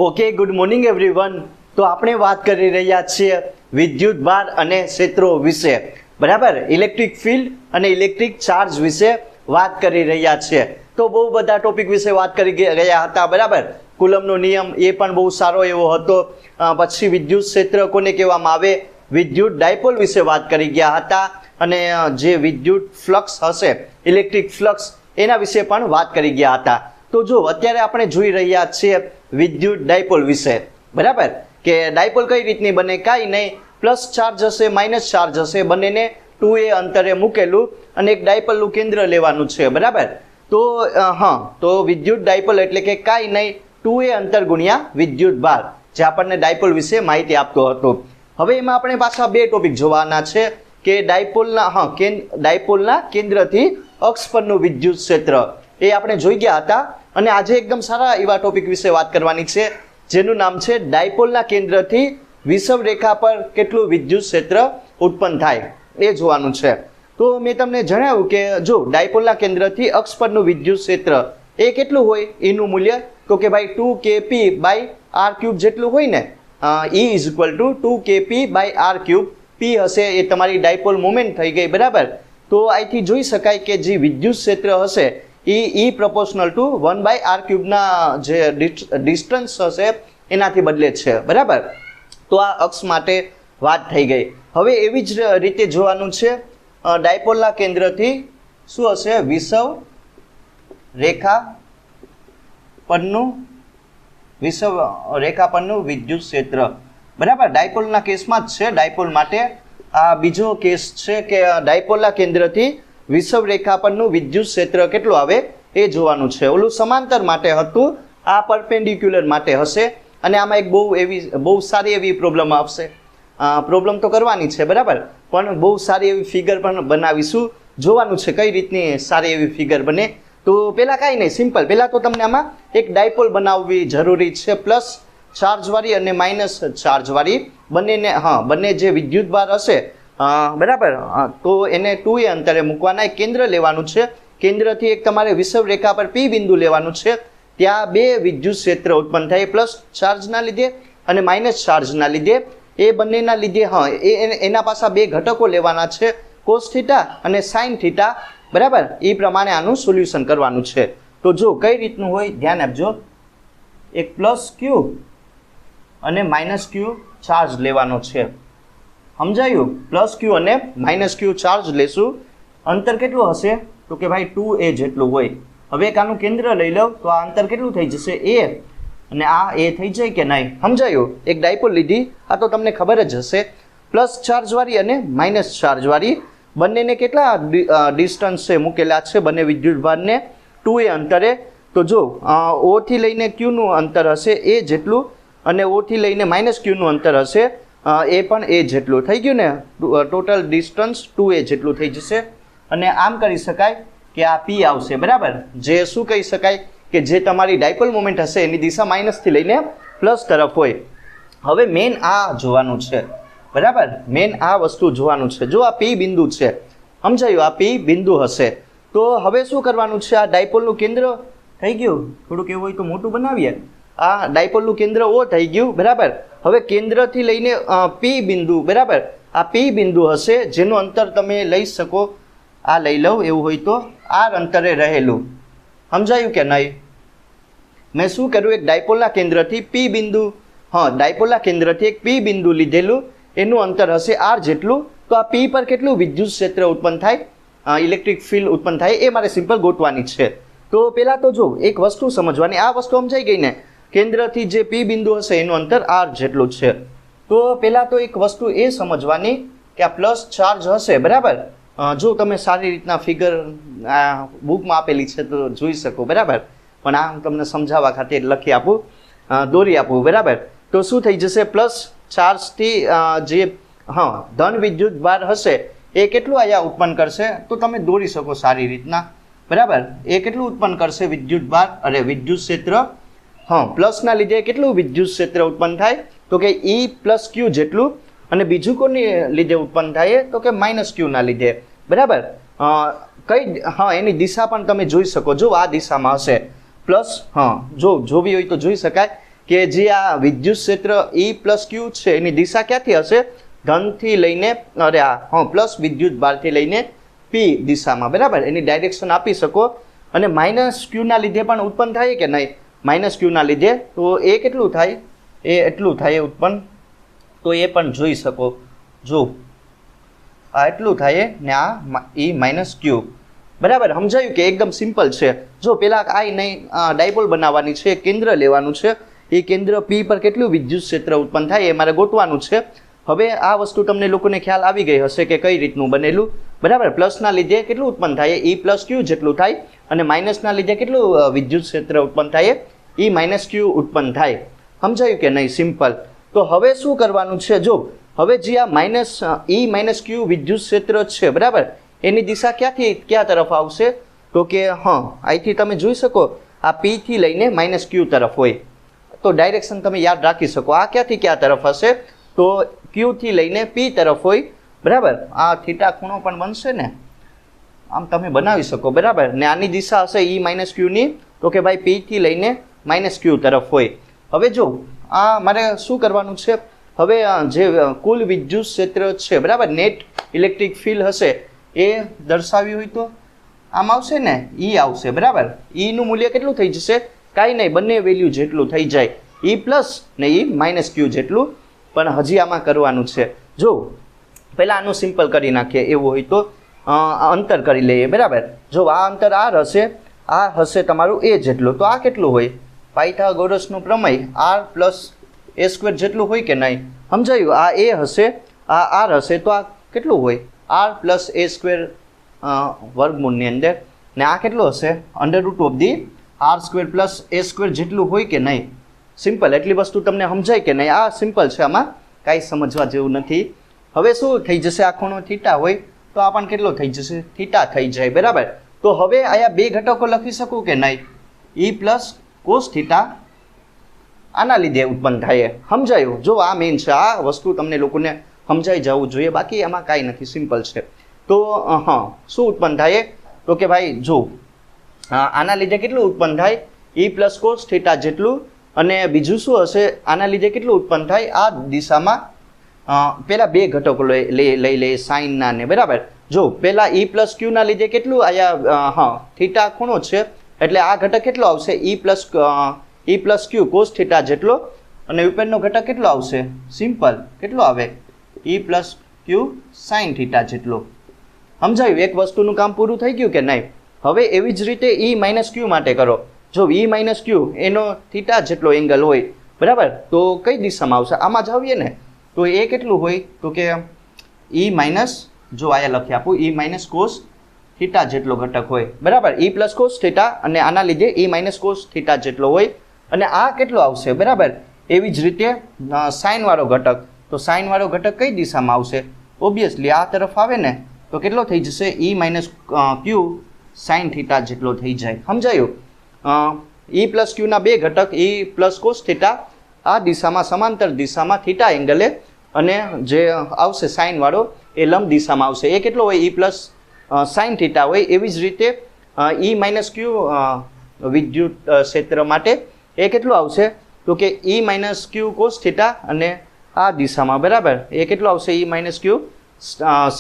Okay, good morning everyone. તો આપણે વાત કરી રહ્યા છીએ વિદ્યુત ભાર અને ક્ષેત્રો વિશે, બરાબર. ઇલેક્ટ્રિક ફિલ્ડ અને ઇલેક્ટ્રિક ચાર્જ વિશે વાત કરી રહ્યા છીએ. તો બહુ બધા ટોપિક વિશે વાત કરી ગયા હતા, બરાબર. કુલમનો નિયમ એ પણ બહુ સારો એવો હતો. પછી વિદ્યુત ક્ષેત્ર કોને કહેવામાં આવે, વિદ્યુત ડાયપોલ વિશે વાત કરી ગયા હતા. અને જે વિદ્યુત ફ્લક્સ હશે, ઇલેક્ટ્રિક ફ્લક્સ, એના વિશે પણ વાત કરી ગયા હતા. તો જો અત્યારે આપણે જોઈ રહ્યા છીએ વિદ્યુત ડાયપોલ વિશે, બરાબર. કે ડાયપોલ કઈ રીતની બને, કાંઈ નહીં, પ્લસ ચાર્જ હશે, માઇનસ ચાર્જ હશે, બંનેને 2a અંતરે મૂકેલું અને એક ડાયપોલનું કેન્દ્ર લેવાનું છે, બરાબર. તો તો વિદ્યુત ડાયપોલ એટલે કે કાંઈ નહીં, 2a અંતર ગુણ્યા વિદ્યુત ભાર, જે આપણને ડાયપોલ વિશે માહિતી આપતો હતો. હવે એમાં આપણે પાછા બે ટોપિક જોવાના છે કે ડાયપોલના કેન્દ્રથી અક્ષ પરનું વિદ્યુત ક્ષેત્ર, એ આપણે જોઈ ગયા હતા. અને આજે એકદમ સારા એવા ટોપિક વિશે વાત કરવાની છે, જેનું નામ છે ડાયપોલના કેન્દ્રથી વિષુવ રેખા પર કેટલું વિદ્યુત ક્ષેત્ર ઉત્પન્ન થાય, એ જોવાનું છે. તો મેં તમને જણાવ્યું કે જો ડાયપોલના કેન્દ્રથી અક્ષ પરનું વિદ્યુત ક્ષેત્ર એ કેટલું હોય, એનું મૂલ્ય તો કે ભાઈ 2kp/r³ જેટલું હોય ને. E = 2kp/r³. P હશે એ તમારી ડાયપોલ મોમેન્ટ થઈ ગઈ, બરાબર. તો અહીંથી જોઈ શકાય કે જે વિદ્યુત ક્ષેત્ર હશે એ પ્રોપોર્શનલ ટુ 1/r³ ના જે ડિસ્ટન્સ હશે એનાથી બદલે છે, બરાબર. તો આ અક્ષ માટે વાત થઈ ગઈ. હવે એવી જ રીતે જોવાનું છે ડાયપોલના કેન્દ્રથી શું હશે, વિષુવ રેખા પરનું વિદ્યુત ક્ષેત્ર, બરાબર. ડાયપોલના કેસમાં જ છે. ડાયપોલ માટે આ બીજો કેસ છે કે ડાયપોલના કેન્દ્રથી વિષુવ રેખા પરનું વિદ્યુત ક્ષેત્ર કેટલું આવે એ જોવાનું છે. ઓલું સમાંતર માટે હતું, આ પરપેન્ડિક્યુલર માટે હશે. અને આમાં એક બહુ સારી એવી પ્રોબ્લેમ આવશે. પ્રોબ્લેમ તો કરવાની છે, બરાબર, પણ બહુ સારી એવી ફિગર પણ બનાવીશું. જોવાનું છે કઈ રીતની સારી એવી ફિગર બને. તો પહેલાં કાંઈ નહીં, સિમ્પલ. પહેલાં તો તમને આમાં એક ડાયપોલ બનાવવી જરૂરી છે, પ્લસ ચાર્જવાળી અને માઇનસ ચાર્જવાળી બંને જે વિદ્યુત ભાર હશે, બરાબર. તો એને 2a અંતરે મૂકવાના, એક કેન્દ્ર લેવાનું છે. કેન્દ્રથી એક તમારે વિષુવ રેખા પર P બિંદુ લેવાનું છે. ત્યાં બે વિદ્યુત ક્ષેત્ર ઉત્પન્ન થાય, પ્લસ ચાર્જના લીધે અને માઇનસ ચાર્જના લીધે. એ બંનેના લીધે એના પાછા બે ઘટકો લેવાના છે, cos θ અને sin θ, બરાબર. એ પ્રમાણે આનું સોલ્યુશન કરવાનું છે. તો જો કઈ રીતનું હોય ધ્યાન આપજો. એક +q અને -q ચાર્જ લેવાનો છે, સમજાયું? +q અને -q ચાર્જ લેશું. અંતર કેટલું હશે તો કે ભાઈ 2a જેટલું હોય. હવે એક આનું કેન્દ્ર લઈ લો તો આ અંતર કેટલું થઈ જશે, a, અને આ a થઈ જાય કે નહીં, સમજાયું? એક ડાયપોલ લીધી, આ તો તમને ખબર જ હશે. પ્લસ ચાર્જવાળી અને માઇનસ ચાર્જવાળી બંનેને કેટલા ડિસ્ટન્સ છે મૂકેલા છે, બંને વિદ્યુત ભારને 2a અંતરે. તો જો O થી લઈને Q નું અંતર હશે a જેટલું, અને O થી લઈને -q નું અંતર હશે એ પણ a જેટલું થઈ ગયું ને. ટોટલ ડિસ્ટન્સ 2a જેટલું થઈ જશે. અને આમ કરી શકાય કે આ P આવશે, બરાબર. જે શું કહી શકાય કે જે તમારી ડાયપોલ મોમેન્ટ હશે એની દિશા માઇનસથી લઈને પ્લસ તરફ હોય. હવે મેન આ જોવાનું છે, બરાબર. મેન આ વસ્તુ જોવાનું છે. જો આ P બિંદુ છે, સમજાયું? આ P બિંદુ હશે. તો હવે શું કરવાનું છે, આ ડાયપોલનું કેન્દ્ર થઈ ગયું, થોડુંક એવું હોય તો મોટું બનાવીએ. આ ડાયપોલનું કેન્દ્ર O થઈ ગયું, બરાબર. હવે કેન્દ્રથી લઈને P બિંદુ, બરાબર. આ P બિંદુ હશે જેનું અંતર તમે લઈ શકો, આ લઈ લઉં એવું હોય તો, r અંતરે રહેલું, સમજાયું કે નહીં? મેં શું કર્યું, એક ડાયપોલના કેન્દ્રથી P બિંદુ, ડાયપોલના કેન્દ્રથી એક P બિંદુ લીધેલું, એનું અંતર હશે r જેટલું. તો આ P પર કેટલું વિદ્યુત ક્ષેત્ર ઉત્પન્ન થાય, ઇલેક્ટ્રિક ફિલ્ડ ઉત્પન્ન થાય, એ મારે સિમ્પલ ગોતવાની છે. તો પહેલાં તો જો એક વસ્તુ સમજવાની, આ વસ્તુ સમજાઈ ગઈ ને, કેન્દ્રથી જે P બિંદુ હશે એનું અંતર r જેટલું છે. તો પહેલાં તો એક વસ્તુ એ સમજવાની કે આ પ્લસ ચાર્જ હશે, બરાબર. જો તમે સારી રીતના ફિગર બુકમાં આપેલી છે તો જોઈ શકો, બરાબર. પણ આ તમને સમજાવવા ખાતે લખી આપું, દોરી આપું, બરાબર. તો શું થઈ જશે, પ્લસ ચાર્જથી જે ધન વિદ્યુત ભાર હશે એ કેટલું અહીંયા ઉત્પન્ન કરશે, તો તમે દોરી શકો સારી રીતના, બરાબર. એ કેટલું ઉત્પન્ન કરશે વિદ્યુત ભાર, અરે વિદ્યુત ક્ષેત્ર, પ્લસના લીધે કેટલું વિદ્યુત ક્ષેત્ર ઉત્પન્ન થાય તો કે E + q જેટલું. અને બીજું કોની લીધે ઉત્પન્ન થાય તો કે -q ના લીધે, બરાબર. એની દિશા પણ તમે જોઈ શકો. જો આ દિશામાં હશે પ્લસ, જો જોવી હોય તો જોઈ શકાય કે જે આ વિદ્યુત ક્ષેત્ર E પ્લસ ક્યુ છે એની દિશા ક્યાંથી હશે? ધનથી લઈને પ્લસ વિદ્યુત ભારથી લઈને P દિશામાં, બરાબર. એની ડાયરેક્શન આપી શકો. અને માઇનસ ક્યુના લીધે પણ ઉત્પન્ન થાય કે નહીં? માઇનસ ક્યુના લીધે તો એ કેટલું થાય? એ એટલું થાય ઉત્પન્ન. તો એ પણ જોઈ શકો. જો આ એટલું થાય ને આ E માઇનસ ક્યુ, બરાબર. સમજાયું કે એકદમ સિમ્પલ છે. જો પેલા આ નહીં ડાયપોલ બનાવવાની છે, કેન્દ્ર લેવાનું છે. એ કેન્દ્ર P પર કેટલું વિદ્યુત ક્ષેત્ર ઉત્પન્ન થાય એ મારે ગોતવાનું છે. હવે આ વસ્તુ તમને લોકોને ખ્યાલ આવી ગઈ હશે કે કઈ રીતનું બનેલું, બરાબર. પ્લસના લીધે કેટલું ઉત્પન્ન થાય? E પ્લસ ક્યુ જેટલું થાય. અને માઇનસના લીધે કેટલું વિદ્યુત ક્ષેત્ર ઉત્પન્ન થાય? E માઇનસ ક્યુ ઉત્પન્ન થાય. સમજાયું કે નહીં? સિમ્પલ. તો હવે શું કરવાનું છે? જો હવે જે આ E માઇનસ ક્યુ વિદ્યુત ક્ષેત્ર છે, બરાબર, એની દિશા ક્યાંથી ક્યાં તરફ આવશે? તો કે અહીંથી તમે જોઈ શકો આ P થી લઈને માઇનસ ક્યુ તરફ હોય. તો ડાયરેક્શન તમે યાદ રાખી શકો. આ ક્યાંથી ક્યાં તરફ હશે? તો Q થી લઈને P તરફ હોય, બરાબર. આ થીટા ખૂણો પણ બનશે ને, આમ તમે બનાવી શકો, બરાબર. ને આની દિશા હશે E માઇનસ ક્યુની, તો કે ભાઈ P થી લઈને માઇનસ ક્યુ તરફ હોય. હવે જો આ મારે શું કરવાનું છે? હવે જે કુલ વિદ્યુત ક્ષેત્ર છે, બરાબર, નેટ ઇલેક્ટ્રિક ફિલ્ડ હશે એ દર્શાવ્યું હોય તો આમ આવશે ને, E આવશે, બરાબર. E નું મૂલ્ય કેટલું થઈ જશે? કાંઈ નહીં, બંને વેલ્યુ જેટલું થઈ જાય. E પ્લસ ને E માઇનસ ક્યુ જેટલું. પણ હજી આમાં કરવાનું છે. જો પહેલાં આનું સિમ્પલ કરી નાખીએ એવું હોય તો અંતર કરી લઈએ, બરાબર. જો આ અંતર R હશે, આ હશે તમારું A જેટલું, તો આ કેટલું હોય? પાયથાગોરસનું પ્રમેય R પ્લસ A સ્ક્વેર જેટલું હોય કે નહીં? સમજાયું? આ A હશે, આ R હશે, તો આ કેટલું હોય? R પ્લસ A સ્ક્વેર વર્ગમૂળની અંદર. ને આ કેટલું હશે? Under root of the R square plus A square જેટલું હોય કે નહીં? સિમ્પલ. એટલી વસ્તુ તમને સમજાય કે નહીં? આ સિમ્પલ છે, આમાં કાંઈ સમજવા જેવું નથી. હવે શું થઈ જશે? આ ખૂણો થીટા હોય તો આ પણ કેટલો થઈ જશે? થીટા થઈ જાય, બરાબર. તો હવે આયા બે ઘટકો લખી શકું કે નહીં? E પ્લસ કોસ થીટા આના લીધે ઉત્પન્ન થાય. સમજાયું? જો આ મેઇન છે, આ વસ્તુ તમને લોકોને સમજાઈ જવું જોઈએ, બાકી એમાં કાંઈ નથી, સિમ્પલ છે. તો શું ઉત્પન્ન થાય? તો કે ભાઈ જો આના લીધે કેટલું ઉત્પન્ન થાય? E પ્લસ કોસ થીટા જેટલું. અને બીજું શું હશે? આના લીધે કેટલું ઉત્પન્ન થાય? આ દિશામાં પહેલા બે ઘટકો લઈ લઈએ સાઇનના ને, બરાબર. જો પહેલા E પ્લસ ક્યુના લીધે કેટલું આયા થીટા ખૂણો છે, એટલે આ ઘટક કેટલો આવશે? E પ્લસ ક્યુ કોસ થીટા જેટલો. અને ઉપરનો ઘટક કેટલો આવશે? સિમ્પલ. કેટલો આવે? E પ્લસ ક્યુ સાઇન થીટા જેટલો. સમજાયું? એક વસ્તુનું કામ પૂરું થઈ ગયું કે નહીં? હવે એવી જ રીતે E માઇનસ ક્યુ માટે કરો. જો E માઇનસ ક્યુ એનો થીટા જેટલો એંગલ હોય, બરાબર, તો કઈ દિશામાં આવશે? આમાં જ આવીએ ને, તો એ કેટલું હોય? તો કે E માઇનસ, જો આયા લખી આપું, E માઇનસ કોસ થીટા જેટલો ઘટક હોય, બરાબર. E પ્લસ કોસ થીટા અને આના લીધે E માઇનસ કોસ થીટા જેટલો હોય. અને આ કેટલો આવશે? બરાબર. એવી જ રીતે સાઇનવાળો ઘટક, તો સાઇનવાળો ઘટક કઈ દિશામાં આવશે? ઓબ્વિયસલી આ તરફ આવે ને, તો કેટલો થઈ જશે? E માઇનસ ક્યુ સાઇન થીટા જેટલો થઈ જાય. સમજાયું? E પ્લસ ક્યુના બે ઘટક E પ્લસ કોસ થીટા આ દિશામાં સમાંતર દિશામાં થીટા એંગલે, અને જે આવશે સાઇનવાળો એ લંબ દિશામાં આવશે. એ કેટલો હોય? E પ્લસ સાઇન થીટા હોય. એવી જ રીતે E માઇનસ ક્યુ વિદ્યુત ક્ષેત્ર માટે એ કેટલું આવશે? તો કે E માઇનસ ક્યુ કોસ થીટા અને આ દિશામાં, બરાબર, એ કેટલો આવશે? E માઇનસ ક્યુ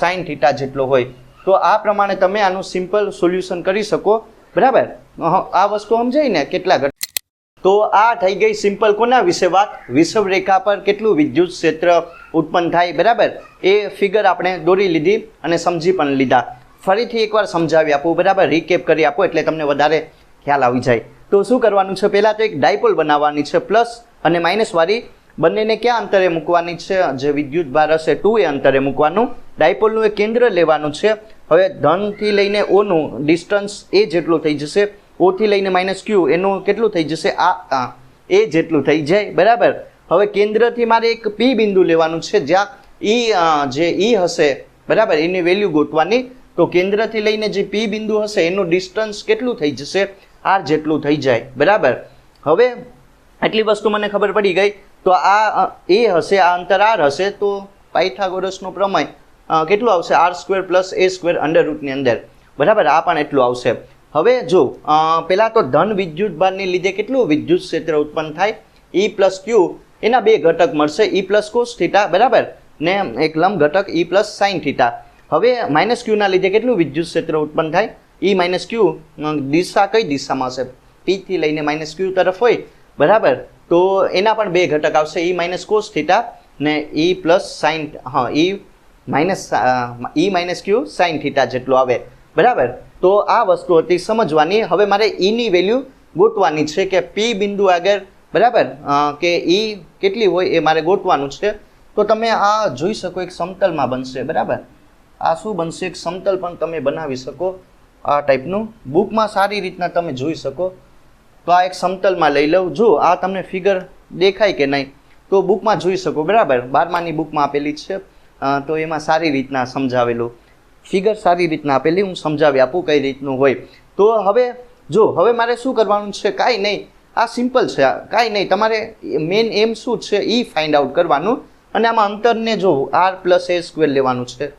સાઇન થીટા જેટલો હોય. તો આ પ્રમાણે તમે આનું સિમ્પલ સોલ્યુશન કરી શકો, બરાબર. આ વસ્તુ સમજાય ને? કેટલા તો આ થઈ ગઈ સિમ્પલ કોના વિશે વાત? વિષુવ રેખા પર કેટલું વિદ્યુત ક્ષેત્ર ઉત્પન્ન થાય, બરાબર. એ ફિગર આપણે દોરી લીધી અને સમજી પણ લીધા. ફરીથી એકવાર સમજાવી આપું, બરાબર, રીકેપ કરી આપું એટલે તમને વધારે ખ્યાલ આવી જાય. તો શું કરવાનું છે? પહેલાં તો એક ડાયપોલ બનાવવાની છે, પ્લસ અને માઇનસ વાળી. બંનેને ક્યાં અંતરે મૂકવાની છે? જે વિદ્યુત ભાર હશે 2 અંતરે મૂકવાનું. ડાયપોલનું એક કેન્દ્ર લેવાનું છે. હવે ધનથી લઈને ઓનું ડિસ્ટન્સ એ જેટલું થઈ જશે. O થી લઈને માઇનસ ક્યુ એનું કેટલું થઈ જશે? આ એ જેટલું થઈ જાય, બરાબર. હવે કેન્દ્રથી મારે એક P બિંદુ લેવાનું છે, જ્યાં જે E હશે, બરાબર, એની વેલ્યુ ગોતવાની. તો કેન્દ્રથી લઈને જે P બિંદુ હશે એનું ડિસ્ટન્સ કેટલું થઈ જશે? R જેટલું થઈ જાય, બરાબર. હવે આટલી વસ્તુ મને ખબર પડી ગઈ. તો આ A હશે, આ અંતર R હશે, તો પાયથાગોરસનો પ્રમેય કેટલું આવશે? R square plus A square અંડરરૂટની અંદર, બરાબર. આ પણ એટલું આવશે. હવે જો પહેલાં તો ધન વિદ્યુત ભારની લીધે કેટલું વિદ્યુત ક્ષેત્ર ઉત્પન્ન થાય ઈ પ્લસ ક્યુ એના બે ઘટક મળશે ઈ પ્લસ કોસ થીટા બરાબર ને એક લંબ ઘટક ઈ પ્લસ સાઇન થીટા. હવે માઇનસ ક્યુના લીધે કેટલું વિદ્યુત ક્ષેત્ર ઉત્પન્ન થાય? ઈ માઇનસ ક્યુ દિશા કઈ દિશામાં હશે? પી થી લઈને માઇનસ ક્યુ તરફ હોય બરાબર, તો એના પણ બે ઘટક આવશે ઈ માઇનસ કોસ થીટા ને ઈ પ્લસ સાઇન ઈ માઇનસ ક્યુ સાઇન થીટા જેટલું આવે બરાબર. તો આ વસ્તુ હતી સમજવાની. હવે મારે ઈની વેલ્યુ ગોતવાની છે કે પી બિંદુ આગળ બરાબર કે ઈ કેટલી હોય એ મારે ગોતવાનું છે. તો તમે આ જોઈ શકો એક સમતલમાં બનશે બરાબર. આ શું બનશે? એક સમતલ પણ તમે બનાવી શકો આ ટાઈપનું, બુકમાં સારી રીતના તમે જોઈ શકો. તો આ એક સમતલમાં લઈ લઉં. જો આ તમને ફિગર દેખાય કે નહીં તો બુકમાં જોઈ શકો બરાબર. 12માની બુકમાં આપેલી છે તો એમાં સારી રીતના સમજાવેલું, ફિગર સારી રીતના આપેલી, હું સમજાવી આપું કઈ રીતનું હોય. તો હવે જો હવે મારે શું કરવાનું છે? કાંઈ નહીં, આ સિમ્પલ છે, કાંઈ નહીં. તમારે મેઇન એમ શું છે એ ફાઇન્ડ આઉટ કરવાનું અને આમાં અંતરને જો r પ્લસ a સ્ક્વેર લેવાનું છે.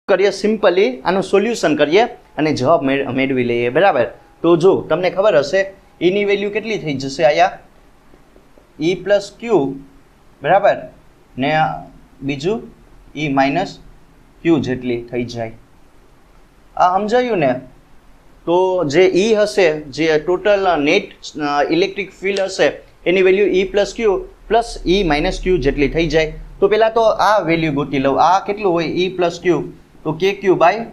કરીએ સિમ્પલી આનું સોલ્યુશન કરીએ અને જવાબ મેળવી લઈએ બરાબર. તો જો તમને ખબર હશે ઈની વેલ્યુ કેટલી થઈ જશે આયા? ઈ પ્લસ ક્યુ બરાબર ને બીજું ઈ માઇનસ ક્યુ જેટલી થઈ જાય. આ સમજાયું ને? તો જે ઈ હશે, જે ટોટલ નેટ ઇલેક્ટ્રિક ફિલ્ડ હશે એની વેલ્યુ ઈ પ્લસ ક્યુ પ્લસ ઈ માઇનસ ક્યુ જેટલી થઈ જાય. તો પહેલાં તો આ વેલ્યુ ગોતી લઉં. આ કેટલું હોય? ઈ પ્લસ ક્યુ, તો કે ક્યુ બાય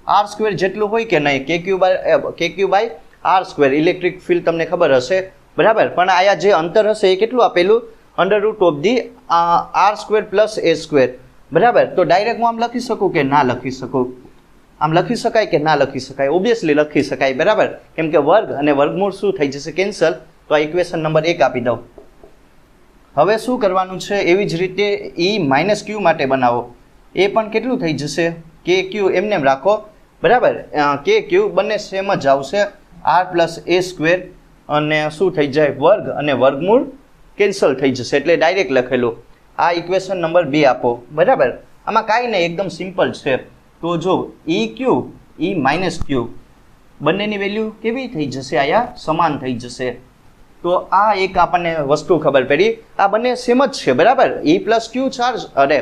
આર સ્ક્વેર જેટલું હોય કે નહીં? કે Q by R square electric field તમને ખબર હશે બરાબર. પણ આયા જે અંતર હશે એ કેટલું આપેલું? Under root of the R square plus A square બરાબર. તો ડાયરેક્ટ હું આમ લખી શકું કે ના લખી શકું? આમ લખી શકાય કે ના લખી શકાય? ઓબ્વિયસલી લખી શકાય બરાબર, કેમ કે વર્ગ અને વર્ગમૂળ શું થઈ જશે? કેન્સલ. તો આ ઇક્વેશન નંબર 1 આપી દઉં. હવે શું કરવાનું છે? એવી જ રીતે ઈ માઇનસ ક્યુ માટે બનાવો. એ પણ કેટલું થઈ જશે? કે ક્યુ એમને એમ રાખો બરાબર. કે ક્યુ બંને સેમ જ આવશે, આર પ્લસ એ સ્ક્વેર અને શું થઈ જાય? વર્ગ અને વર્ગમૂળ કેન્સલ થઈ જશે એટલે ડાયરેક્ટ લખેલું. આ ઇક્વેશન નંબર 2 આપો બરાબર. આમાં કાંઈ નહીં, એકદમ સિમ્પલ છે. તો જો ઈ ક્યુ ઈ માઇનસ ક્યુ બંનેની વેલ્યુ કેવી થઈ જશે? આયા સમાન થઈ જશે. તો આ એક આપણને વસ્તુ ખબર પડી, આ બંને સેમ જ છે બરાબર. ઈ પ્લસ ક્યુ ચાર્જ અરે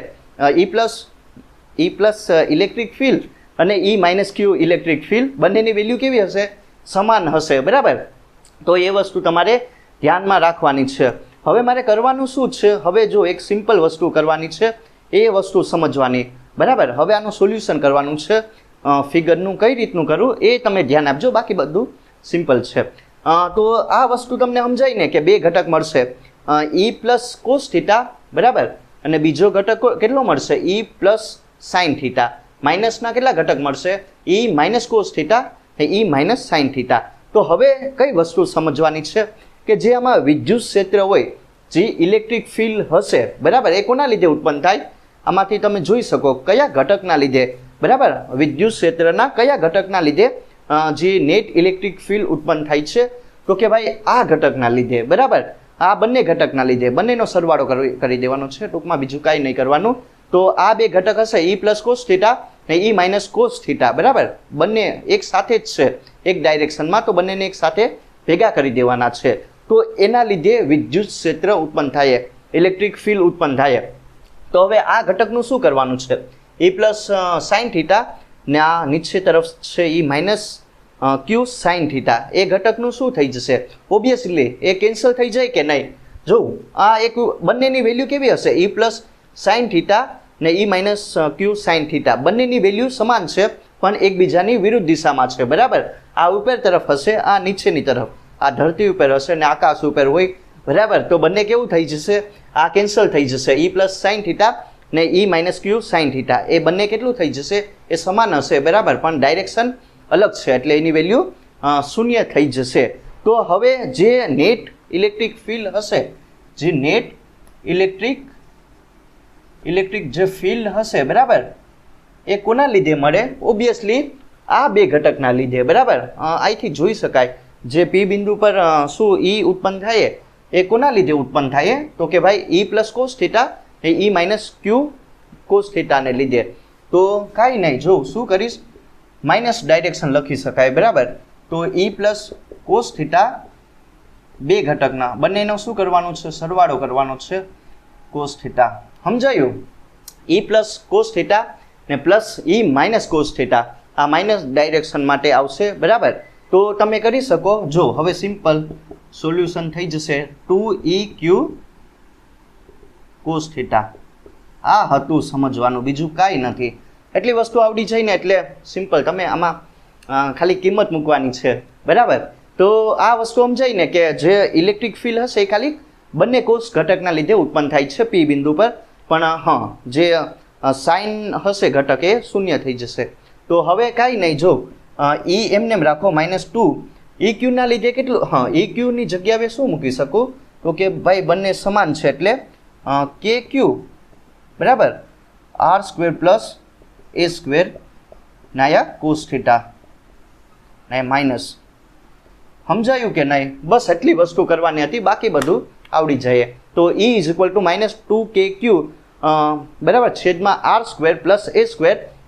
ઈ પ્લસ ઇલેક્ટ્રિક ફિલ્ડ અને ઈ માઇનસ ક્યુ ઇલેક્ટ્રિક ફિલ્ડ બંનેની વેલ્યુ કેવી હશે? સમાન હશે બરાબર. તો એ વસ્તુ તમારે ધ્યાનમાં રાખવાની છે. હવે મારે કરવાનું શું છે? હવે જો એક સિમ્પલ વસ્તુ કરવાની છે, એ વસ્તુ સમજવાની બરાબર. હવે આનું સોલ્યુશન કરવાનું છે. ફિગરનું કઈ રીતનું કરવું એ તમે ધ્યાન આપજો, બાકી બધું સિમ્પલ છે. તો આ વસ્તુ તમને સમજાય ને કે બે ઘટક મળશે ઈ પ્લસ કોસ થીટા બરાબર અને બીજો ઘટક કેટલો મળશે? ઈ પ્લસ સાઇન થીટા. માઇનસના કેટલા ઘટક મળશે? ઈ માઇનસ કોસ થીટા અને ઈ માઇનસ સાઇન થીટા. તો હવે કઈ વસ્તુ સમજવાની છે કે જે આમાં વિદ્યુત ક્ષેત્ર હોય, જે ઇલેક્ટ્રિક ફિલ્ડ હશે બરાબર, એ કોના લીધે ઉત્પન્ન થાય? આમાંથી તમે જોઈ શકો કયા ઘટકના લીધે બરાબર, વિદ્યુત ક્ષેત્રના કયા ઘટકના લીધે જે નેટ ઇલેક્ટ્રિક ફિલ્ડ ઉત્પન્ન થાય છે? તો કે ભાઈ આ ઘટકના લીધે બરાબર. આ બંને ઘટકના લીધે, બંનેનો સરવાળો કરી દેવાનો છે ટૂંકમાં, બીજું કાંઈ નહીં કરવાનું. તો આ બે ઘટક હશે ઈ પ્લસ કોસ થીટા અને ઈ માઇનસ કોસ થીટા બરાબર. બંને એક સાથે જ છે એક ડાયરેક્શનમાં, તો બંનેને એક સાથે ભેગા કરી દેવાના છે. તો એના લીધે વિદ્યુત ક્ષેત્ર ઉત્પન્ન થાય, ઇલેક્ટ્રિક ફિલ્ડ ઉત્પન્ન થાય. તો હવે આ ઘટકનું શું કરવાનું છે? ઈ પ્લસ સાઇન થીટા ને આ નીચે તરફ છે ઈ માઇનસ ક્યુ સાઇન થીટા, એ ઘટકનું શું થઈ જશે? ઓબ્વિયસલી એ કેન્સલ થઈ જાય કે નહીં? જો આ એક બંનેની વેલ્યુ કેવી હશે? ઈ પ્લસ સાઇન થીટા ને ઈ માઇનસ ક્યુ સાઇન થીટા બંનેની વેલ્યુ સમાન છે પણ એકબીજાની વિરુદ્ધ દિશામાં છે બરાબર. આ ઉપર તરફ હશે, આ નીચેની તરફ, આ ધરતી ઉપર હશે ને આકાશ ઉપર હોય બરાબર. તો બંને કેવું થઈ જશે? આ કેન્સલ થઈ જશે. ઈ પ્લસ સાઇન થીટા ને ઈ માઇનસ ક્યુ સાઇન થીટા એ બંને કેટલું થઈ જશે? એ સમાન હશે બરાબર, પણ ડાયરેક્શન અલગ છે એટલે એની વેલ્યુ 0 થઈ જશે. તો હવે જે નેટ ઇલેક્ટ્રિક ફિલ્ડ હશે, જે નેટ ઇલેક્ટ્રિક જે ફિલ્ડ હશે બરાબર, એ કોના લીધે મળે? ઓબ્વિયસલી આ બે ઘટકના લીધે બરાબર. અહીંથી જોઈ શકાય જે પી બિંદુ પર શું ઈ ઉત્પન્ન થાય એ કોના લીધે ઉત્પન્ન થાય? તો કે ભાઈ ઈ પ્લસ કોસ થીટા એ ઈ માઇનસ ક્યુ કોસ થીટાને લીધે. તો કાંઈ નહીં, જો શું કરીશ, માઇનસ ડાયરેક્શન લખી શકાય બરાબર. તો ઈ પ્લસ કોસ થીટા બે ઘટકના બંનેનો શું કરવાનું છે? સરવાળો કરવાનો છે કોસ થીટા. સમજાયું? ઈ પ્લસ કોસ થીટા ને પ્લસ ઈ માઇનસ કોસ થીટા, આ માઇનસ ડાયરેક્શન માટે આવશે. બરાબર, તો તમે કરી શકો. જો હવે સિમ્પલ સોલ્યુશન થઈ જશે 2EQ કોસ થીટા. આ હતું સમજવાનું, બીજું કાંઈ નથી. એટલી વસ્તુ આવડી જાય ને એટલે સિમ્પલ તમે આમાં ખાલી કિંમત મૂકવાની છે. બરાબર, તો આ વસ્તુ સમજાય ને કે જે ઇલેક્ટ્રિક ફિલ્ડ હશે એ ખાલી બંને કોસ ઘટકના લીધે ઉત્પન્ન થાય છે પી બિંદુ પર, પણ હા જે સાઇન હશે ઘટક એ શૂન્ય થઈ જશે. તો હવે કાંઈ નહીં, જો ઈ એમને રાખો -2 EQના લીધે કેટલું? હા, EQની જગ્યાએ શું મૂકી શકું? તો કે ભાઈ બંને સમાન છે એટલે KQ બરાબર R² + A² નાયા કોસ થીટા ને માઇનસ. સમજાયું કે નહીં? બસ એટલી વસ્તુ કરવાની હતી, બાકી બધું આવડી જાય. તો E = -2KQ બરાબર છેદમાં R² + A²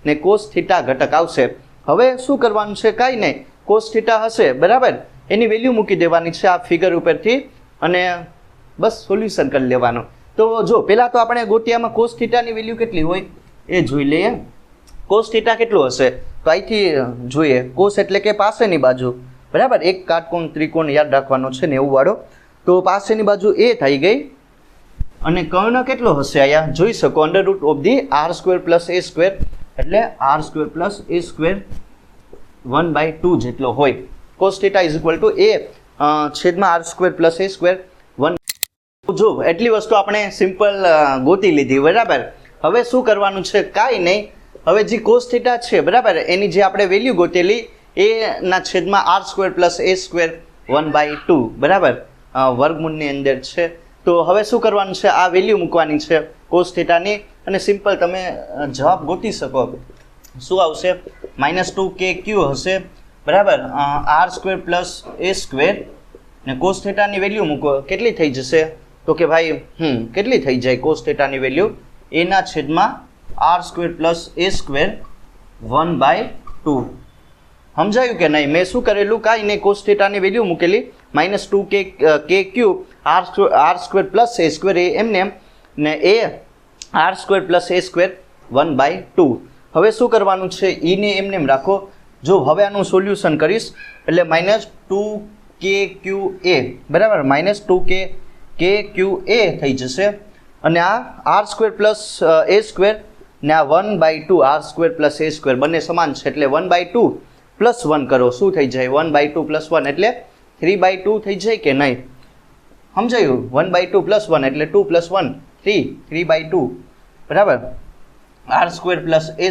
ને કોસ થીટા ઘટક આવશે. હવે શું કરવાનું છે? કાંઈ નહીં, કોસ થીટા હશે બરાબર એની વેલ્યુ મૂકી દેવાની છે આ ફિગર ઉપરથી અને બસ સોલ્યુશન કરી લેવાનું. તો જો પહેલાં તો આપણે ગોતિયામાં કોસ થીટાની વેલ્યુ કેટલી હોય એ જોઈ લઈએ. કોસ થીટા કેટલું હશે? તો અહીંથી જોઈએ. કોસ એટલે કે પાસેની બાજુ બરાબર, એક કાટકોણ ત્રિકોણ યાદ રાખવાનો છે 90 વાળો. તો પાસેની બાજુ એ થઈ ગઈ અને કર્ણ કેટલો હશે? અહીંયા જોઈ શકો √R² + A² એટલે R² + A² 1/2 જેટલો હોય. કોસ થીટા A છેદમાં R² + A² 1. જો એટલી વસ્તુ આપણે સિમ્પલ ગોતી લીધી. બરાબર, હવે શું કરવાનું છે? કાંઈ નહીં, હવે જે કોસ થીટા છે બરાબર એની જે આપણે વેલ્યુ ગોતેલી એના છેદમાં R² + A² 1/2 બરાબર વર્ગમૂળની અંદર છે. તો હવે શું કરવાનું છે? આ વેલ્યુ મૂકવાની છે કોસ થીટાની અને સિમ્પલ તમે જવાબ ગોતી શકો. શું આવશે? -2KQ હશે બરાબર R² + A² ને કોસ થીટાની વેલ્યુ મૂકો. કેટલી થઈ જશે? તો કે ભાઈ કેટલી થઈ જાય કોસ થીટાની વેલ્યુ? એના છેદમાં R² + A² 1/2. સમજાયું કે નહીં? મેં શું કરેલું? કાંઈ નહીં, કોસ થીટાની વેલ્યુ મૂકેલી -2KQ R² + A² એ એમને ને એ R² + A² 1/2. હવે શું કરવાનું છે? ઈને એમને રાખો. જો હવે આનું સોલ્યુશન કરીશ એટલે -2KQA બરાબર -2KQA થઈ જશે અને આ R² + A² ને આ 1/2 R² + A² બંને સમાન છે એટલે 1/2 + 1 કરો. શું થઈ જાય? 1/2 + 1 એટલે 3/2 થઈ જાય કે નહીં? સમજાયું? 1/2 + 1 એટલે 2 + 1 3 3/2 બરાબર R² + A²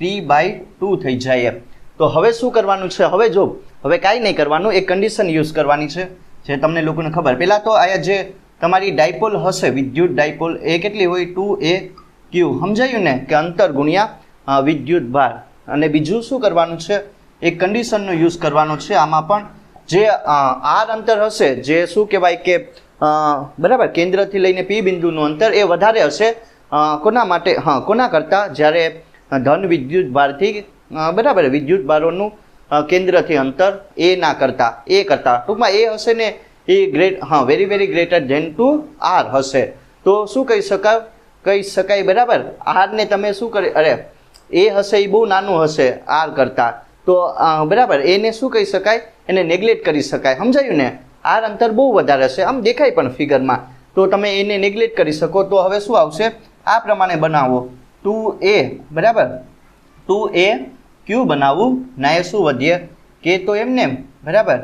3/2 થઈ જાય. તો હવે શું કરવાનું છે? હવે જો હવે કાંઈ નહીં કરવાનું, એક કન્ડિશન યુઝ કરવાની છે જે તમને લોકોને ખબર. પહેલાં તો આયા જે તમારી ડાયપોલ હશે વિદ્યુત ડાયપોલ એ કેટલી હોય? 2AQ. સમજાયું ને કે અંતર ગુણ્યા વિદ્યુત ભાર. અને બીજું શું કરવાનું છે? એક કન્ડિશનનો યુઝ કરવાનો છે આમાં પણ. જે R અંતર હશે જે શું કહેવાય કે બરાબર કેન્દ્રથી લઈને P બિંદુનું અંતર એ વધારે હશે કોના માટે? હા, કોના કરતાં? જ્યારે ધન વિદ્યુત ભારથી બરાબર વિદ્યુત ભારોનું કેન્દ્રથી અંતર એ ના કરતા એ કરતાં ટૂંકમાં એ હશે ને a very greater than two R હશે. તો શું કહી શકાય બરાબર R ને તમે શું કરી એ હશે એ બહુ નાનું હશે R કરતાં. તો બરાબર એને શું કહી શકાય? એને નેગ્લેક્ટ કરી શકાય. સમજાયું ને? R અંતર બહુ વધારે હશે, આમ દેખાય પણ ફિગરમાં, તો તમે એને નેગ્લેક્ટ કરી શકો. તો હવે શું આવશે? આ પ્રમાણે બનાવો 2A બરાબર 2AQ બનાવવું ના એ શું વધીએ? કે તો એમને બરાબર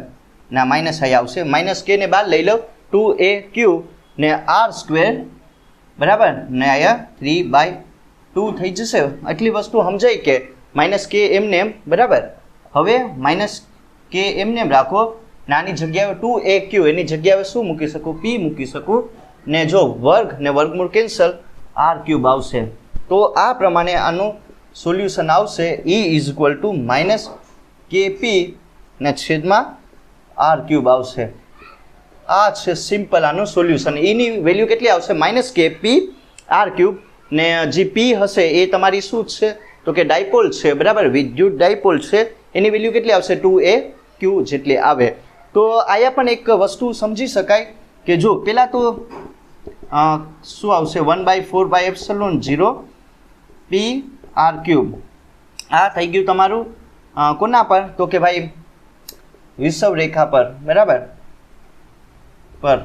ના માઇનસ અહીં આવશે, -K ને બહાર લઈ લો 2AQ ને R² બરાબર ને અહીંયા 3/2 થઈ જશે. આટલી વસ્તુ સમજાય કે -K એમને એમ બરાબર. હવે -K એમને એમ રાખો, નાની જગ્યાએ 2AQ એની જગ્યાએ શું મૂકી શકું? P મૂકી શકું ને જો વર્ગ ને વર્ગમૂળ કેન્સલ R³ આવશે. તો આ પ્રમાણે આનું સોલ્યુશન આવશે. E = -KP ને છેદમાં R³ આવશે. આ છે સિમ્પલ આનું સોલ્યુશન. એની વેલ્યુ કેટલી આવશે? -KP R³ ને જે P હશે એ તમારી શું છે? તો કે ડાયપોલ છે બરાબર વિદ્યુત ડાયપોલ છે. એની વેલ્યુ કેટલી આવશે? 2AQ જેટલી આવે. તો આયા પણ એક વસ્તુ સમજી શકાય કે જો પહેલાં તો શું આવશે 1/4πε0 p r³ આ થઈ ગયું તમારું કોના પર તો કે ભાઈ વિષુવ રેખા પર બરાબર પર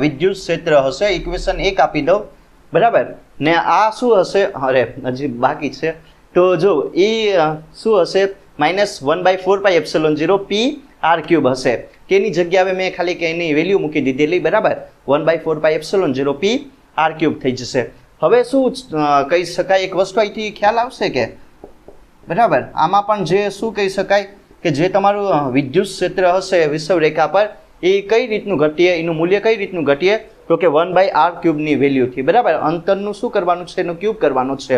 વિદ્યુત ક્ષેત્ર હશે ઇક્વેશન 1 આપી દઉં બરાબર ને આ શું હશે અરે હજી બાકી છે તો જો એ શું હશે -1/4πε0 p r³ હશે તેની જગ્યાએ મેં ખાલી કે એની વેલ્યુ મૂકી દીધેલી બરાબર 1/4πε0 p r³ થઈ જશે હવે શું કહી શકાય એક વસ્તુ અહીંથી ખ્યાલ આવશે કે બરાબર આમાં પણ જે શું કહી શકાય કે જે તમારું વિદ્યુત ક્ષેત્ર હશે વિષુવ રેખા પર એ કઈ રીતનું ઘટીએ એનું મૂલ્ય કઈ રીતનું ઘટીએ તો કે 1/r³ ની વેલ્યુથી બરાબર અંતરનું શું કરવાનું છે એનું ક્યુબ કરવાનું છે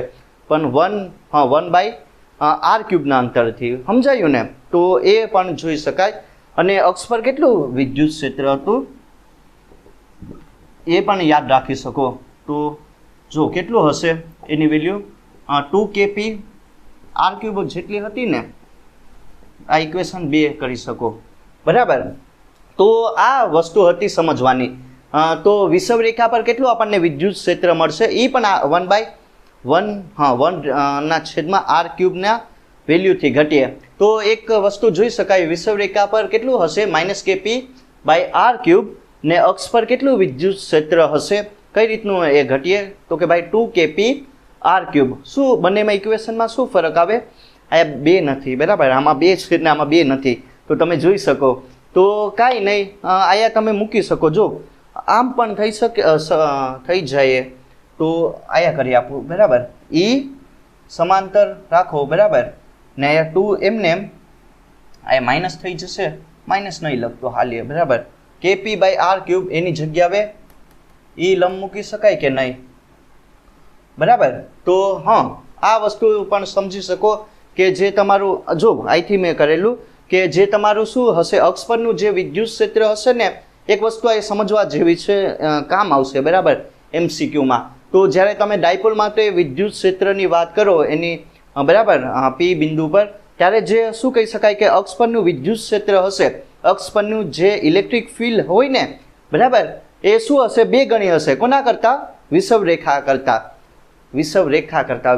પણ 1/r³ ના અંતરથી સમજાયું ને તો એ પણ જોઈ શકાય અને અક્ષ પર કેટલું વિદ્યુત ક્ષેત્ર હતું એ પણ યાદ રાખી શકો તો જો કેટલું હશે એની વેલ્યુ 2kp r³ જેટલી હતી ને આ ઇક્વેશન 2 કરી શકો બરાબર તો આ વસ્તુ હતી સમજવાની તો વિષુવ રેખા પર કેટલું આપણને વિદ્યુત ક્ષેત્ર મળશે એ પણ આ 1/1/r³ ના વેલ્યુથી ઘટીએ તો એક વસ્તુ જોઈ શકાય વિષુવ રેખા પર કેટલું હશે -kp/r³ ને અક્ષ પર કેટલું વિદ્યુત ક્ષેત્ર હશે કઈ રીતનું એ ઘટીએ તો કે ભાઈ 2kp/r³ શું બંનેમાં ઇક્વેશનમાં શું ફરક આવે આ 2 નથી બરાબર આમાં 2 છે ને આમાં 2 નથી તો તમે જોઈ શકો તો કાંઈ નહીં આયા તમે મૂકી શકો જો આમ પણ થઈ શકે થઈ જાય તો આયા કરી આપું બરાબર એ સમાંતર રાખો બરાબર ને અહીંયા 2 એમને એમ આ માઇનસ થઈ જશે માઇનસ નહીં લખતો હાલીએ બરાબર kp/r³ એની જગ્યાએ એ લંબ મૂકી શકાય કે નહીં બરાબર તો હા આ વસ્તુ પણ સમજી શકો કે જે તમારું જો અહીંથી મેં કરેલું કે જે તમારું શું હશે અક્ષ પરનું જે વિદ્યુત ક્ષેત્ર હશે ને એક વસ્તુ આ સમજવા જેવી છે કામ આવશે બરાબર MCQમાં તો જ્યારે તમે ડાયપોલ માટે વિદ્યુત ક્ષેત્રની વાત કરો એની બરાબર P બિંદુ પર ત્યારે જે શું કહી શકાય કે અક્ષ પરનું વિદ્યુત ક્ષેત્ર હશે અક્ષ પરનું જે ઇલેક્ટ્રિક ફિલ્ડ હોય ને બરાબર એ શું હશે 2 ગણી હશે કોના કરતાં વિષુવ રેખા કરતાં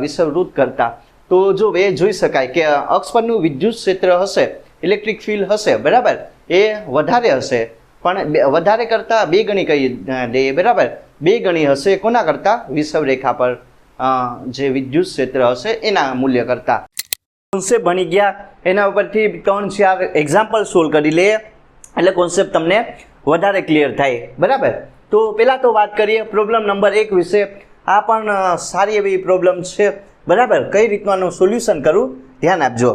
વિષુવવૃત્ત કરતાં તો જો એ જોઈ શકાય કે અક્ષ પરનું વિદ્યુત ક્ષેત્ર હશે ઇલેક્ટ્રિક ફિલ્ડ હશે બરાબર એ વધારે હશે પણ વધારે કરતાં 2 ગણી કહી દઈએ બરાબર 2 ગણી હશે કોના કરતાં વિષુવ રેખા પર જે વિદ્યુત ક્ષેત્ર હશે એના મૂલ્ય કરતાં કોન્સેપ્ટ ભણી ગયા એના ઉપરથી 3-4 એક્ઝામ્પલ સોલ્વ કરી લઈએ એટલે કોન્સેપ્ટ તમને વધારે ક્લિયર થાય બરાબર તો પહેલાં તો વાત કરીએ પ્રોબ્લેમ નંબર 1 વિશે આ પણ સારી એવી પ્રોબ્લેમ છે બરાબર કઈ રીતનું આનું સોલ્યુશન કરું ધ્યાન આપજો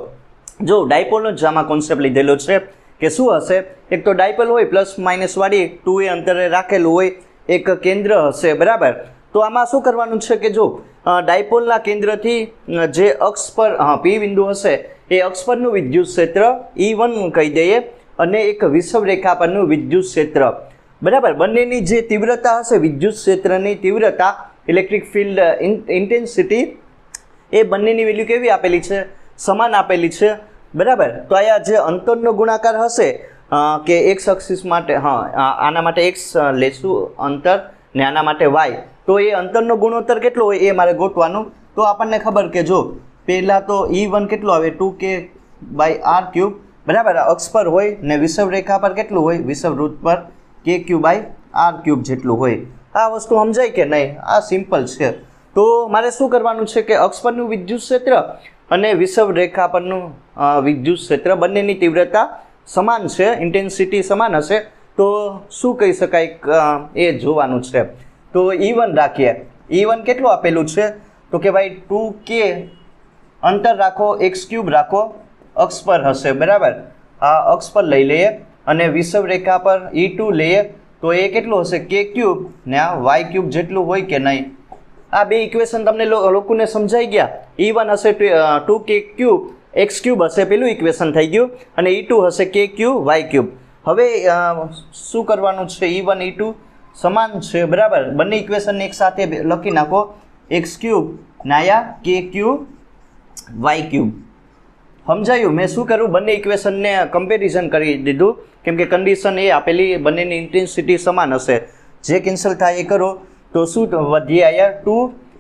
જો ડાયપોલનો જ આમાં કોન્સેપ્ટ લીધેલો છે કે શું હશે એક તો ડાયપોલ હોય પ્લસ માઇનસ વાળી 2a અંતરે રાખેલું હોય એક કેન્દ્ર હશે બરાબર તો આમાં શું કરવાનું છે કે જો ડાયપોલના કેન્દ્રથી જે અક્ષ પર P બિંદુ હશે એ અક્ષ પરનું વિદ્યુત ક્ષેત્ર E1 કહી દઈએ અને એક વિષુવ રેખા પરનું વિદ્યુત ક્ષેત્ર બરાબર બંનેની જે તીવ્રતા હશે વિદ્યુત ક્ષેત્રની તીવ્રતા ઇલેક્ટ્રિક ફિલ્ડ ઇન્ટેન્સિટી એ બંનેની વેલ્યુ કેવી આપેલી છે સમાન આપેલી છે બરાબર તો અહીંયા જે અંતરનો ગુણાકાર હશે કે એક્સ એક્સિસ માટે આના માટે x લેશું અંતર ને આના માટે y તો એ અંતરનો ગુણોત્તર કેટલો હોય એ મારે ગોતવાનું તો આપણને ખબર કે જો પહેલાં તો E1 કેટલો આવે 2k/r³ બરાબર અક્ષ પર હોય ને વિષુવ રેખા પર કેટલું હોય વિષુવવૃત્ત પર kq/r³ જેટલું હોય આ વસ્તુ સમજાય કે નહીં આ સિમ્પલ છે તો મારે શું કરવાનું છે કે અક્ષ પરનું વિદ્યુત ક્ષેત્ર અને વિષુવ રેખા પરનું વિદ્યુત ક્ષેત્ર બંનેની તીવ્રતા સમાન છે ઇન્ટેન્સિટી સમાન હશે તો શું કહી શકાય એ જોવાનું છે તો E1 રાખીએ E1 કેટલું આપેલું છે તો કે ભાઈ 2k અંતર રાખો x³ રાખો અક્ષ પર હશે બરાબર આ અક્ષ પર લઈ લઈએ અને વિષુવ રેખા પર E2 લઈએ તો એ કેટલું હશે k³ ને આ y³ જેટલું હોય કે નહીં આ બે ઇક્વેશન તમને લોકોને સમજાઈ ગયા E1 હશે 2k³ x³ હશે પેલું ઇક્વેશન થઈ ગયું અને E2 હશે kq y³ હવે શું કરવાનું છે E1 E2 સમાન છે બરાબર બંને ઇક્વેશનને એક સાથે લખી નાખો x³ ને આયા kq y³ સમજાયું? મેં શું કરું, બંને ઇક્વેશનને કમ્પેરિઝન કરી દીધું, કેમ કે કન્ડિશન એ આપેલી બંનેની ઇન્ટેન્સિટી સમાન હશે. જે કેન્સલ થાય એ કરો તો શું વધીએ અહીંયા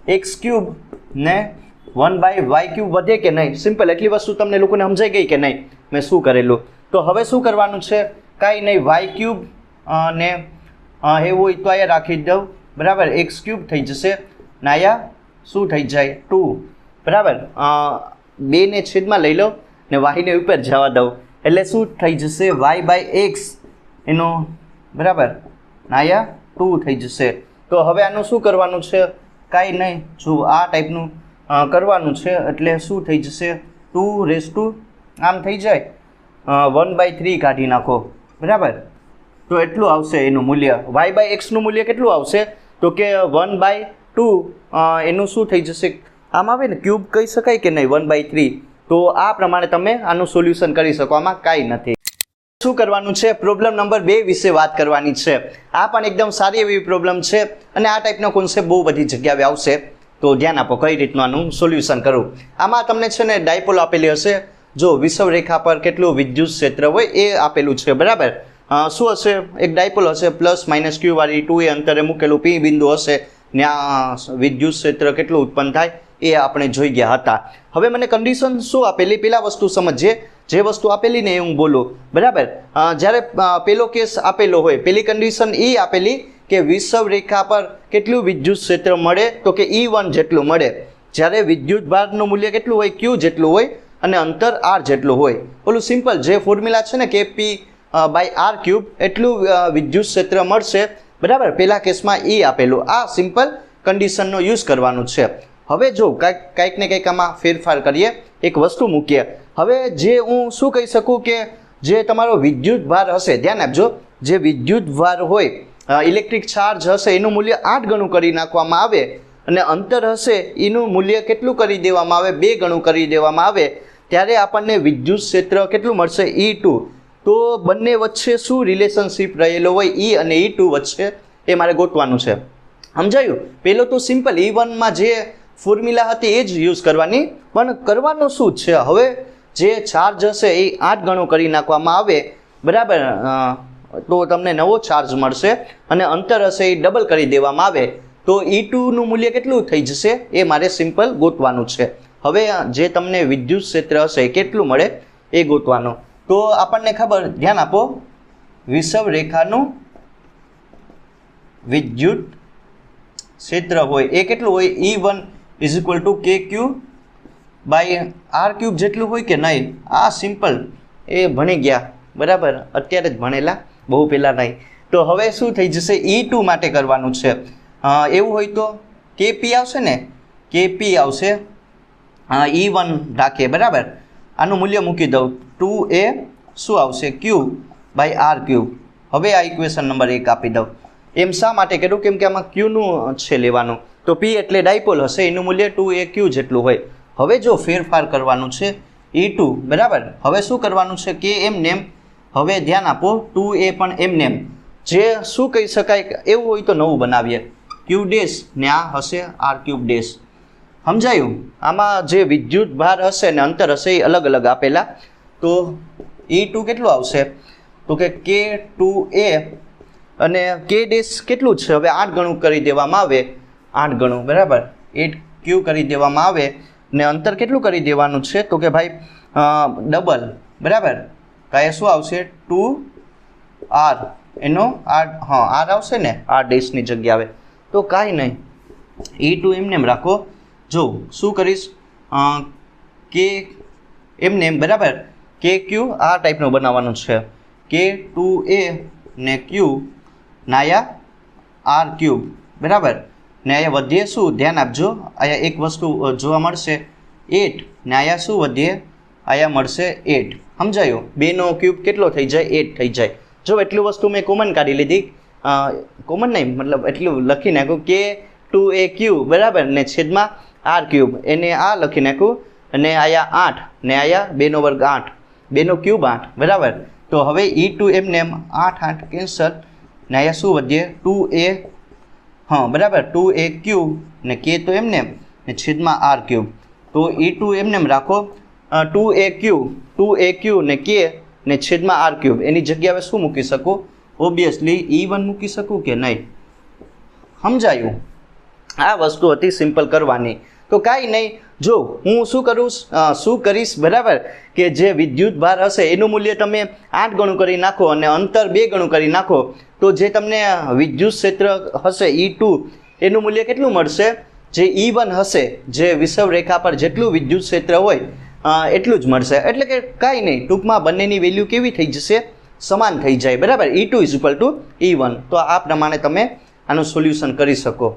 2x³ ને 1/y³ વધે કે નહીં? સિમ્પલ. એટલી વસ્તુ તમને લોકોને સમજાઈ ગઈ કે નહીં મેં શું કરેલું? તો હવે શું કરવાનું છે, કાંઈ નહીં, y³ ને એવું હોય તો અહીંયા રાખી દઉં, બરાબર, x³ થઈ જશે ને અહીંયા શું થઈ જાય 2, બરાબર. 2 ને છેદમાં લઈ લો ને y ને ઉપર જવા દઉં એટલે શું થઈ જશે y/x એનો, બરાબર, અહીંયા 2 થઈ જશે. તો હવે આનું શું કરવાનું છે, કાંઈ નહીં, જો આ ટાઈપનું કરવાનું છે એટલે શું થઈ જશે 2 આમ થઈ જાય 1/3 કાઢી નાખો, બરાબર. તો એટલું આવશે એનું મૂલ્ય. y/xનું મૂલ્ય કેટલું આવશે તો કે 1/2 એનું શું થઈ જશે, આમ આવે ને ક્યુબ કહી શકાય કે નહીં, 1/3. તો આ પ્રમાણે તમે આનું સોલ્યુશન કરી શકો, આમાં કાંઈ નથી. શું કરવાનું છે, પ્રોબ્લેમ નંબર 2 વિશે વાત કરવાની છે. આ પણ એકદમ સારી એવી પ્રોબ્લેમ છે અને આ ટાઈપનો કોન્સેપ્ટ બહુ બધી જગ્યાએ આવશે, તો ધ્યાન આપો કઈ રીતનું આનું સોલ્યુશન કરું. આમાં તમને છે ને ડાયપોલ આપેલી હશે, જો વિષુવ રેખા પર કેટલું વિદ્યુત ક્ષેત્ર હોય એ આપેલું છે, બરાબર. શું હશે, એક ડાયપોલ હશે +-q વાળી 2a અંતરે મૂકેલું P બિંદુ હશે, ત્યાં વિદ્યુત ક્ષેત્ર કેટલું ઉત્પન્ન થાય એ આપણે જોઈ ગયા હતા. હવે મને કન્ડિશન શું આપેલી, પેલા વસ્તુ સમજીએ, જે વસ્તુ આપેલી ને એ હું બોલું, બરાબર. જ્યારે પેલો કેસ આપેલો હોય, પેલી કન્ડિશન એ આપેલી કે વિષુવ રેખા પર કેટલું વિદ્યુત ક્ષેત્ર મળે તો કે E1 જેટલું મળે. જ્યારે વિદ્યુત ભારનું મૂલ્ય કેટલું હોય, Q જેટલું હોય અને અંતર R જેટલું હોય. ઓલું સિમ્પલ જે ફોર્મ્યુલા છે ને Kp/r³ એટલું વિદ્યુત ક્ષેત્ર મળશે, બરાબર. પેલા કેસમાં એ આપેલું, આ સિમ્પલ કન્ડિશનનો યુઝ કરવાનું છે. હવે જો કાંઈક ને કંઈક આમાં ફેરફાર કરીએ, એક વસ્તુ મૂકીએ. હવે જે હું શું કહી શકું કે જે તમારો વિદ્યુત ભાર હશે, ધ્યાન આપજો, જે વિદ્યુત ભાર હોય, ઇલેક્ટ્રિક ચાર્જ હશે એનું મૂલ્ય 8 ગણું કરી નાખવામાં આવે અને અંતર હશે એનું મૂલ્ય કેટલું કરી દેવામાં આવે, 2 ગણું કરી દેવામાં આવે, ત્યારે આપણને વિદ્યુત ક્ષેત્ર કેટલું મળશે, E2. તો બંને વચ્ચે શું રિલેશનશિપ રહેલો હોય E અને E2 વચ્ચે, એ મારે ગોતવાનું છે. સમજાયું? પેલો તો સિમ્પલ E1માં જે ફોર્મ્યુલા હતી એ જ યુઝ કરવાની, પણ કરવાનું શું છે, હવે જે ચાર્જ હશે એ 8 ગણું કરી નાખવામાં આવે, બરાબર, તો તમને નવો ચાર્જ મળશે અને અંતર હશે એ ડબલ કરી દેવામાં આવે, તો E2નું મૂલ્ય કેટલું થઈ જશે એ મારે સિમ્પલ ગોતવાનું છે. હવે જે તમને વિદ્યુત ક્ષેત્ર હશે એ કેટલું મળે એ ગોતવાનું. તો આપણને ખબર, ધ્યાન આપો, વિષુવ રેખાનું વિદ્યુત ક્ષેત્ર હોય એ કેટલું હોય, E1 = kq/r³ જેટલું હોય કે નહીં. આ સિમ્પલ એ ભણી ગયા, બરાબર, અત્યારે જ ભણેલા, બહુ પહેલાં નહીં. તો હવે શું થઈ જશે, E2 માટે કરવાનું છે. એવું હોય તો Kp આવશે ને, Kp આવશે, E1 રાખીએ, બરાબર. આનું મૂલ્ય મૂકી દઉં, 2a શું આવશે, q/r³. હવે આ ઇક્વેશન નંબર 1 આપી દઉં. એમ શા માટે કર્યું, કેમ કે આમાં Qનું છે લેવાનું, તો P એટલે ડાયપોલ હશે, એનું મૂલ્ય 2aq જેટલું હોય. હવે જો ફેરફાર કરવાનું છે E2, બરાબર. હવે શું કરવાનું છે કે એમનેમ, હવે ધ્યાન આપો, 2a પણ એમનેમ, જે શું કહી શકાય, એવું હોય તો નવું બનાવીએ, q' ને આ હશે r³. સમજાયું? આમાં જે વિદ્યુત ભાર હશે ને અંતર હશે એ અલગ અલગ આપેલા, તો E2 કેટલું આવશે તો કે K2a અને k' કેટલું છે, હવે 8 ગણું કરી દેવામાં આવે, 8 ગણું, બરાબર, 8q કરી દેવામાં આવે ને અંતર કેટલું કરી દેવાનું છે તો કે ભાઈ ડબલ, બરાબર. કાંઈ શું આવશે 2r, એનો r, હા r આવશે ને, r' ની જગ્યા આવે, તો કાંઈ નહીં, E2 એમને એમ રાખો. જો શું કરીશ, કે એમને એમ, બરાબર, KQ આ ટાઈપનું બનાવવાનું છે, K2a ને q નાયા r³, બરાબર. ને અહીંયા વધીએ શું, ધ્યાન આપજો, અહીંયા એક વસ્તુ જોવા મળશે 8 ને અહીંયા શું વધીએ, અહીંયા મળશે 8. સમજાયું? 2નો ક્યુબ કેટલો થઈ જાય, 8 થઈ જાય. જો એટલું વસ્તુ મેં કોમન કાઢી લીધી, કોમન નહીં, મતલબ એટલું લખી નાખ્યું, K2aq, બરાબર, ને છેદમાં r³, એને આ લખી નાખ્યું, અને અહીંયા 8 ને અહીંયા 2નો વર્ગ 8, 2નો ક્યુબ 8, બરાબર. તો હવે E2 એમને એમ 8 8 કેન્સલ ને અહીંયા શું વધીએ, 2a, હા બરાબર, 2aq ને k તો એમને એમ ને છેદમાં r³. તો E2 એમને એમ રાખો, 2AQ ને K ને છેદમાં R³ એની જગ્યાએ શું મૂકી શકું? ઓબ્વિયસલી E1 મૂકી શકું કે નહીં? સમજાયું? આ વસ્તુ અતિ સિમ્પલ કરવાની. તો કાંઈ નહીં, જો હું શું કરીશ બરાબર, કે જે વિદ્યુત ભાર હશે એનું મૂલ્ય તમે 8 ગણું કરી નાખો અને અંતર 2 ગણું કરી નાખો તો જે તમને વિદ્યુત ક્ષેત્ર હશે E2 એનું મૂલ્ય કેટલું મળશે? જે E1 હશે, જે વિષુવ રેખા પર જેટલું વિદ્યુત ક્ષેત્ર હોય એટલું જ મળશે. એટલે કે કાંઈ નહીં, ટૂંકમાં બંનેની વેલ્યુ કેવી થઈ જશે? સમાન થઈ જાય. બરાબર, E2 = E1. તો આ પ્રમાણે તમે આનું સોલ્યુશન કરી શકો.